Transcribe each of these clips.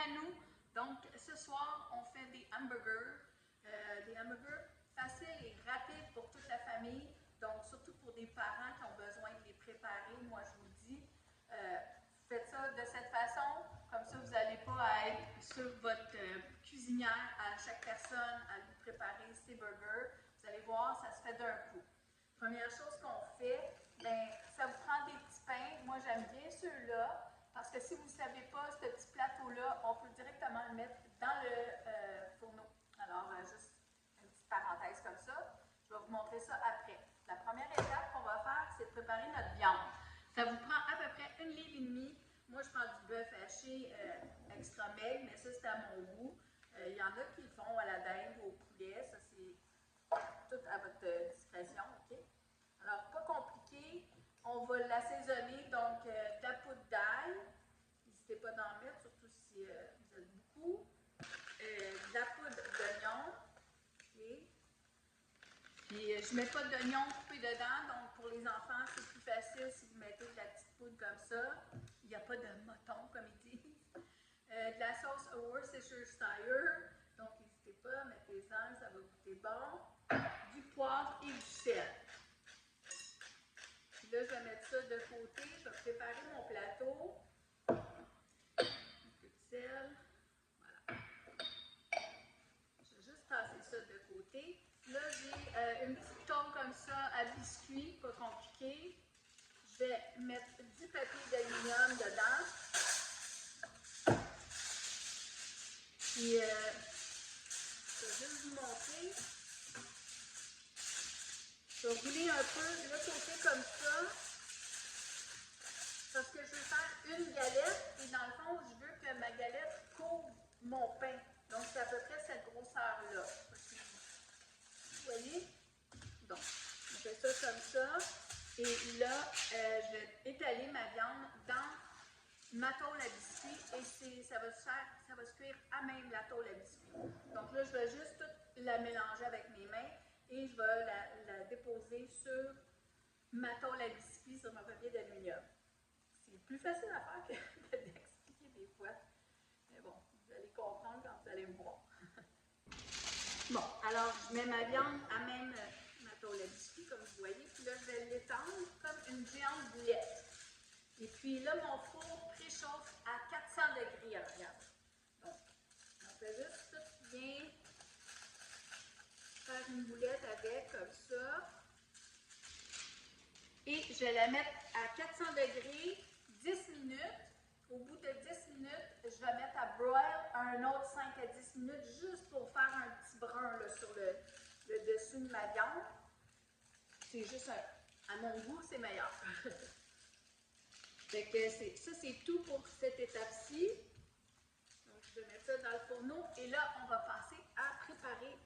à nous. Donc, ce soir, on fait des hamburgers faciles et rapides pour toute la famille. Donc, surtout pour des parents qui ont besoin de les préparer, moi je vous dis, faites ça de cette façon, comme ça vous n'allez pas être sur votre cuisinière à chaque personne à lui préparer ses burgers. Vous allez voir, ça se fait d'un coup. Première chose qu'on fait, bien, ça vous prend des petits pains. Moi j'aime bien ceux-là, parce que si vous ne savez pas, ce petit plateau-là, on peut directement le mettre dans le fourneau. Alors, juste une petite parenthèse comme ça. Je vais vous montrer ça après. La première étape qu'on va faire, c'est de préparer notre viande. Ça vous prend à peu près 1,5 livre. Moi, je prends du bœuf haché extra maigre, mais ça, c'est à mon goût. Il y en a qui le font à la dinde ou au poulet. Ça, c'est tout à votre discrétion, OK? Alors, pas compliqué. On va l'assaisonner, donc de la poudre d'ail. N'hésitez pas d'en mettre, surtout si vous êtes beaucoup. De la poudre d'oignon. Okay. Puis, je ne mets pas d'oignon coupé dedans, donc pour les enfants, c'est plus facile si vous mettez de la petite poudre comme ça. Il n'y a pas de moton, comme ils disent. De la sauce Worcestershire, donc n'hésitez pas, mettez-en, ça va goûter bon. Du poivre et du sel. Puis là, je vais mettre ça de côté. Je vais préparer mon plateau. Un peu de sel. Voilà. Je vais juste passer ça de côté. Là, j'ai une petite tôle comme ça à biscuits, pas compliqué. Je vais mettre du papier d'aluminium dedans. Puis, je vais juste vous montrer. Je vais rouler un peu le côté comme ça. Parce que je veux faire une galette et dans le fond, je veux que ma galette couvre mon pain. Donc, c'est à peu près cette grosseur-là. Vous voyez? Donc, on fait ça comme ça. Et là, je vais étaler ma viande dans ma tôle à biscuits et ça va se cuire à même la tôle à biscuits. Donc là, je vais juste toute la mélanger avec mes mains et je vais la déposer sur ma tôle à biscuits, sur mon papier d'aluminium. C'est plus facile à faire que d'expliquer des fois. Mais bon, vous allez comprendre quand vous allez me voir. Bon, alors je mets ma viande à même ma tôle à biscuits, comme vous voyez, puis là, je vais l'étendre comme une géante boulette. Et puis là, mon four préchauffe à 400 degrés à l'arrière. Donc, on fait juste tout bien faire une boulette avec, comme ça. Et je vais la mettre à 400 degrés 10 minutes. Au bout de 10 minutes, je vais mettre à broil un autre 5 à 10 minutes juste pour faire un petit brun là, sur le dessus de ma viande. C'est juste, à mon goût, c'est meilleur. Fait que ça, c'est tout pour cette étape-ci. Donc, je vais mettre ça dans le fourneau. Et là, on va passer à préparer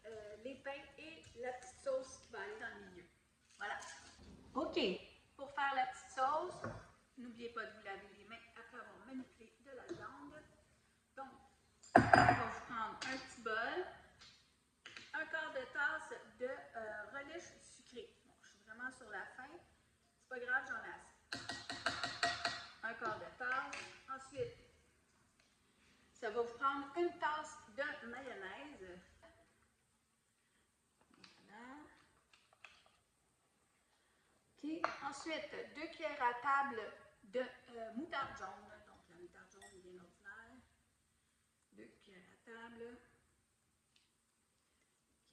les pains et la petite sauce qui va aller dans le milieu. Voilà. OK. Pour faire la petite sauce, n'oubliez pas de vous laver les mains après avoir manipulé de la viande. Donc, on va vous prendre un petit bol, un quart de tasse de relish sucré. Bon, je suis vraiment sur la fin. C'est pas grave, j'en ai assez. Un quart de tasse. Ensuite, ça va vous prendre une tasse de mayonnaise. Voilà. Okay. Ensuite, 2 cuillères à table de moutarde jaune. Donc, la moutarde jaune est bien ordinaire. 2 cuillères à table.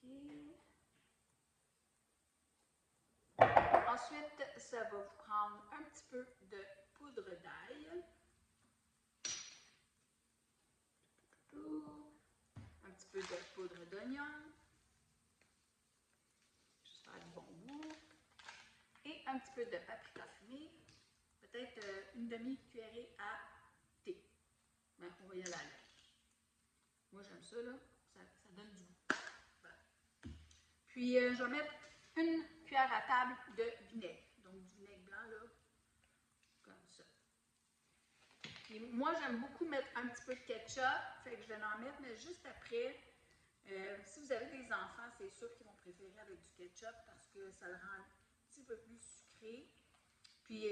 Okay. Ensuite, ça va vous prendre un petit peu de poudre d'ail. Un petit peu de poudre d'oignon. Juste faire du bon goût. Et un petit peu de paprika fumé. Peut-être une demi-cuillerée à thé. Ben, on va y aller à l'ail. Moi, j'aime ça, là. Ça donne du goût. Voilà. Puis, je vais mettre une cuillère à table de vinaigre. Donc, du vinaigre blanc, là, comme ça. Puis, moi, j'aime beaucoup mettre un petit peu de ketchup. Fait que je vais en mettre, mais juste après. Si vous avez des enfants, c'est sûr qu'ils vont préférer avec du ketchup parce que ça le rend un petit peu plus sucré. Puis,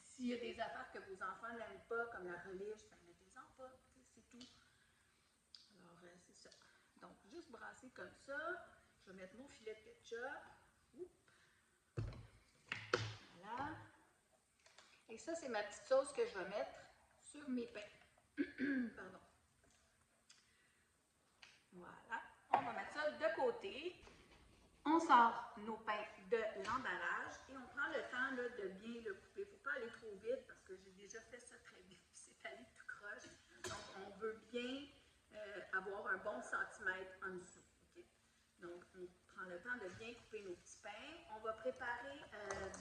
s'il y a des affaires que vos enfants n'aiment pas, comme la relish, ben mettez-en pas, c'est tout. Donc, juste brasser comme ça. Je vais mettre mon filet de ketchup. Oups. Voilà. Et ça, c'est ma petite sauce que je vais mettre sur mes pains. Pardon. Voilà. On va mettre ça de côté. On sort nos pains de l'emballage et on prend le temps là, de bien le couper. Il ne faut pas aller trop vite parce que j'ai déjà fait ça très vite. C'est allé tout croche. Donc, on veut bien avoir un bon centimètre en dessous. Okay? Donc, on prend le temps de bien couper nos petits pains. On va préparer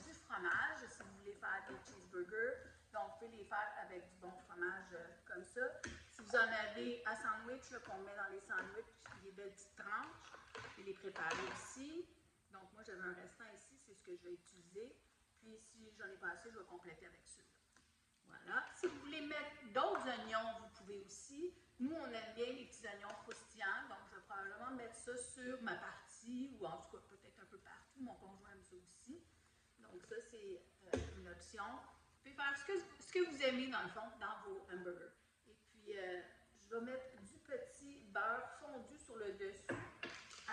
du fromage si vous voulez faire des cheeseburgers. Donc, vous pouvez les faire avec du bon fromage comme ça. Si vous en avez à sandwich, qu'on met dans les sandwichs, des petites tranches, vous pouvez les préparer aussi. Donc, moi, j'avais un restant ici, c'est ce que je vais utiliser. Puis, si j'en ai pas assez, je vais compléter avec celui-là. Voilà. Si vous voulez mettre d'autres oignons, vous pouvez aussi. Nous, on aime bien les petits oignons croustillants, donc je vais probablement mettre ça sur ma partie, ou en tout cas peut-être un peu partout. Mon conjoint aime ça aussi. Donc ça, c'est une option. Vous pouvez faire ce que vous aimez, dans le fond, dans vos hamburgers. Et puis, je vais mettre du petit beurre fondu sur le dessus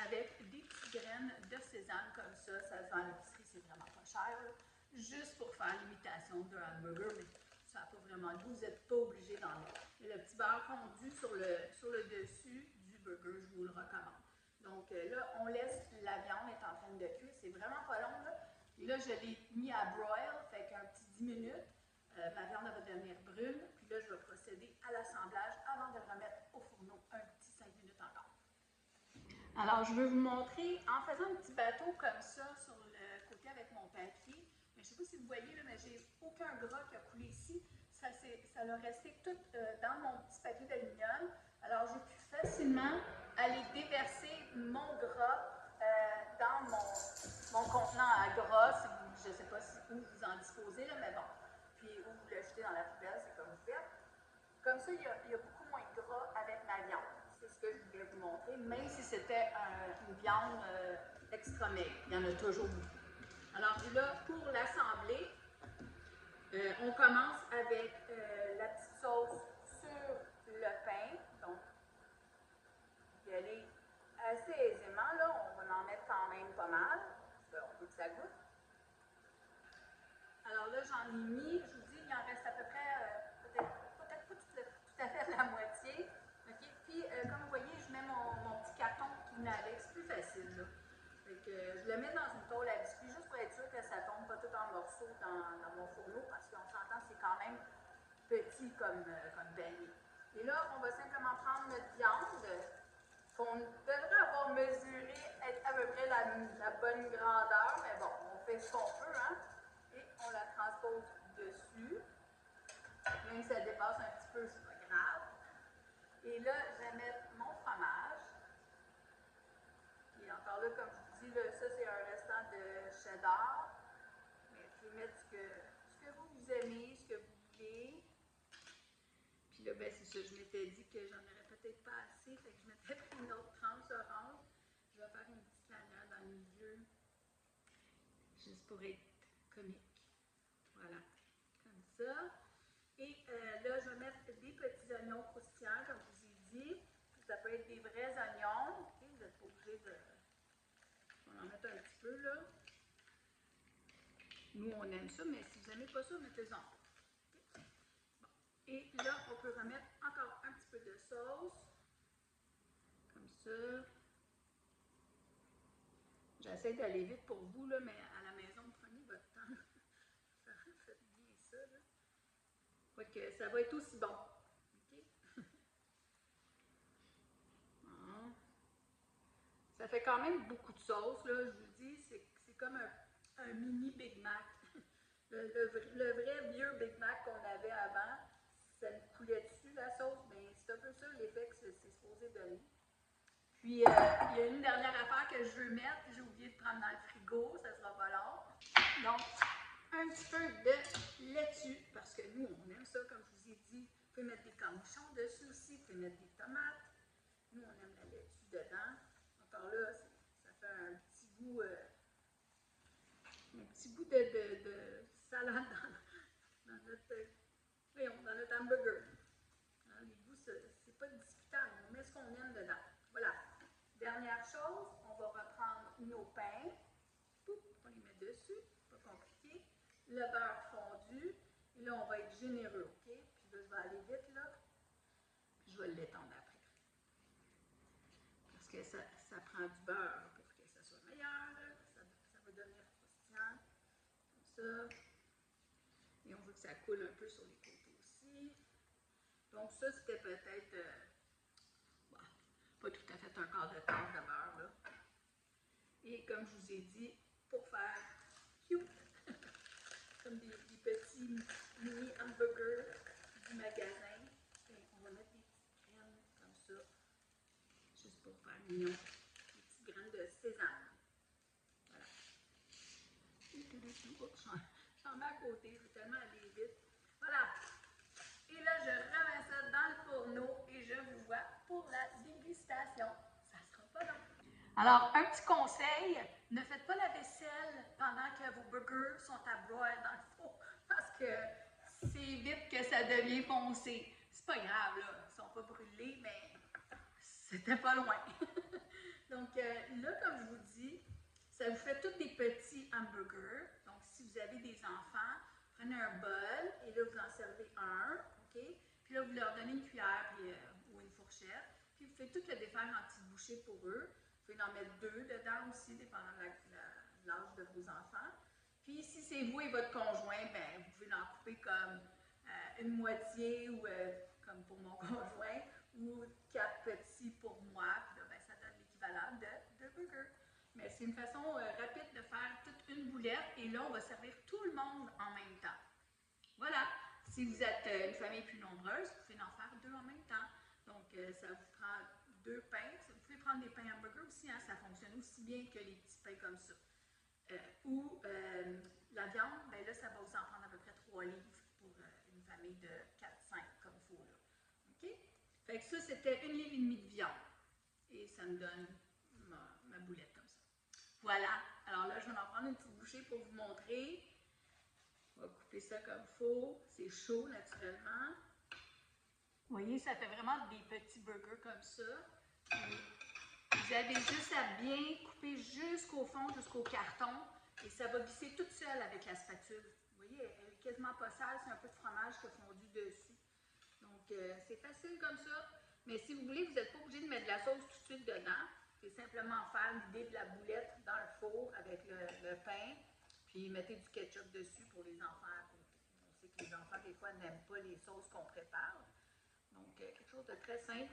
avec des petites graines de sésame comme ça. Ça se vend à l'épicerie, c'est vraiment pas cher. Là. Juste pour faire l'imitation d'un hamburger, mais ça n'a pas vraiment de goût, vous n'êtes pas obligé d'en mettre. Mais le petit beurre fondu sur le dessus du burger, je vous le recommande. Donc là, on laisse la viande être en train de cuire. C'est vraiment pas long. Là. Et là, je l'ai mis à broil, fait qu'un petit 10 minutes. Ma viande va devenir brune. Puis là, je vais procéder à l'assemblage avant de le remettre au fourneau un petit 5 minutes encore. Alors, je vais vous montrer en faisant un petit bateau comme ça sur le côté avec mon papier. Mais je ne sais pas si vous voyez, là, mais j'ai aucun gras qui a coulé ici. Ça l'a resté tout dans mon petit papier d'aluminium. Alors, j'ai pu facilement aller déverser mon gras dans mon contenant à gras. Si vous, je ne sais pas où vous en disposez, là, mais bon. Puis, où vous le jetez dans la poubelle, c'est comme vous faites. Comme ça, il y a beaucoup moins de gras avec ma viande. C'est ce que je voulais vous montrer, même si c'était une viande extra maigre. Il y en a toujours beaucoup. Alors là, pour l'assembler, on commence avec la petite sauce sur le pain. Donc, y aller assez aisément. Là, on va en mettre quand même pas mal. On veut que ça goûte. Alors là, j'en ai mis, je vous dis, il en reste à peu près, peut-être pas tout à fait la moitié. Okay? Puis, comme vous voyez, je mets mon petit carton qui venait avec. C'est plus facile, là. Fait que, je le mets dans une tôle à biscuits juste pour être sûr que ça tombe pas tout en morceaux dans mon fourneau parce qu'on s'entend, c'est quand même petit comme beignet. Et là, on va simplement prendre notre viande qu'on devrait avoir mesuré être à peu près la bonne grandeur, mais bon, on fait ce qu'on peut, hein? Et on la transpose dessus. Même si ça dépasse un petit peu, c'est pas grave. Et là, je vais mettre mon fromage. Et encore là, comme je vous dis, là, ça c'est un restant de cheddar. Mais vous pouvez mettre ce que vous aimez, ce que vous voulez. Puis là, ben, c'est ça, je m'étais dit que j'en aurais peut-être pas assez, fait que je m'étais pris une autre tranche orange. Je vais faire une petite lanière dans le milieu, juste pour être comique. Voilà, comme ça. Et là, je vais mettre des petits oignons croustillants, comme je vous ai dit. Ça peut être des vrais oignons. Okay, vous n'êtes pas obligé de... On va en mettre un petit peu, là. Nous, on aime ça, mais si vous n'aimez pas ça, mettez-en. Okay. Bon. Et là, on peut remettre encore un petit peu de sauce. Comme ça. J'essaie d'aller vite pour vous, là, mais à la maison, prenez votre temps. Faites bien ça, là. Fait que ça va être aussi bon. OK? Bon. Ça fait quand même beaucoup de sauce, là. Je vous dis, c'est comme un mini Big Mac. Le vrai vieux Big Mac qu'on avait avant, ça me coulait dessus, la sauce, mais c'est un peu ça l'effet que c'est supposé donner. Puis, il y a une dernière affaire que je veux mettre, j'ai oublié de prendre dans le frigo, ça sera pas long. Donc, un petit peu de laitue, parce que nous, on aime ça, comme je vous ai dit. Vous pouvez mettre des cornichons dessus aussi, vous pouvez mettre des tomates. Nous, on aime la laitue dedans. Encore là, ça fait un petit goût de salade dans notre hamburger. Alors, les goûts, c'est pas discutable, on met ce qu'on aime dedans. Voilà. le beurre fondu. Et là, on va être généreux, OK? Puis là, je vais aller vite, là. Puis je vais l'étendre après. Parce que ça prend du beurre pour que ça soit meilleur. Ça va devenir croustillant. Comme ça. Et on veut que ça coule un peu sur les côtés aussi. Donc ça, c'était peut-être bon, pas tout à fait un quart de tasse de beurre, là. Et comme je vous ai dit, pour faire cute, comme des petits mini hamburgers du magasin, on va mettre des petites graines comme ça, juste pour faire mignon. Des petites graines de sésame. Voilà. J'en mets à côté, je veux tellement aller vite. Voilà. Et là, je remets ça dans le fourneau et je vous vois pour la dégustation. Ça sera pas long. Alors, un petit conseil, ne faites pas la vaisselle pendant que vos burgers sont à broil dans le four parce que c'est vite que ça devient foncé. C'est pas grave, là, ils sont pas brûlés, mais c'était pas loin. Donc là, comme je vous dis, ça vous fait tous des petits hamburgers. Donc, si vous avez des enfants, prenez un bol et là, vous en servez un, OK? Puis là, vous leur donnez une cuillère puis, ou une fourchette. Puis, vous faites tout le défaire en petites bouchées pour eux. Vous pouvez en mettre 2 dedans aussi, dépendant de l'âge de vos enfants. Puis, si c'est vous et votre conjoint, ben, vous pouvez en couper comme une moitié ou comme pour mon conjoint, ou 4 petits pour moi. Puis là, ben, ça donne l'équivalent de burger. Mais c'est une façon rapide de faire toute une boulette. Et là, on va servir tout le monde en même temps. Voilà. Si vous êtes une famille plus nombreuse, vous pouvez en faire 2 en même temps. Donc, ça vous prend 2 pains. Vous pouvez prendre des pains hamburgers aussi, hein, ça fonctionne aussi bien que les petits pains comme ça. Ou la viande, ben là, ça va vous en prendre à peu près 3 livres pour une famille de 4-5 comme il faut. Là. OK? Fait que ça, c'était 1,5 livre de viande. Et ça me donne ma boulette comme ça. Voilà. Alors là, je vais en prendre une petite bouchée pour vous montrer. On va couper ça comme il faut. C'est chaud, naturellement. Vous voyez, ça fait vraiment des petits burgers comme ça. Et vous avez juste à bien couper jusqu'au fond, jusqu'au carton. Et ça va glisser toute seule avec la spatule. Vous voyez, elle n'est quasiment pas sale. C'est un peu de fromage qui a fondu dessus. Donc, c'est facile comme ça. Mais si vous voulez, vous n'êtes pas obligé de mettre de la sauce tout de suite dedans. C'est simplement faire l'idée de la boulette dans le four avec le pain. Puis, mettez du ketchup dessus pour les enfants à côté. On sait que les enfants, des fois, n'aiment pas les sauces qu'on prépare. Donc, quelque chose de très simple.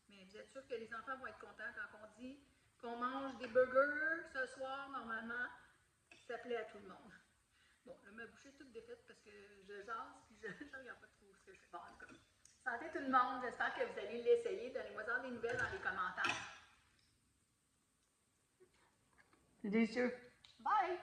Mais vous êtes sûr que les enfants vont être contents quand on dit qu'on mange des burgers ce soir, normalement, ça plaît à tout le monde. Bon, là, ma bouche est toute défaite parce que je jase puis je ne regarde pas trop ce que je fais. Bon, comme. Santé tout le monde, j'espère que vous allez l'essayer. Donnez-moi des nouvelles dans les commentaires. C'est délicieux. Bye!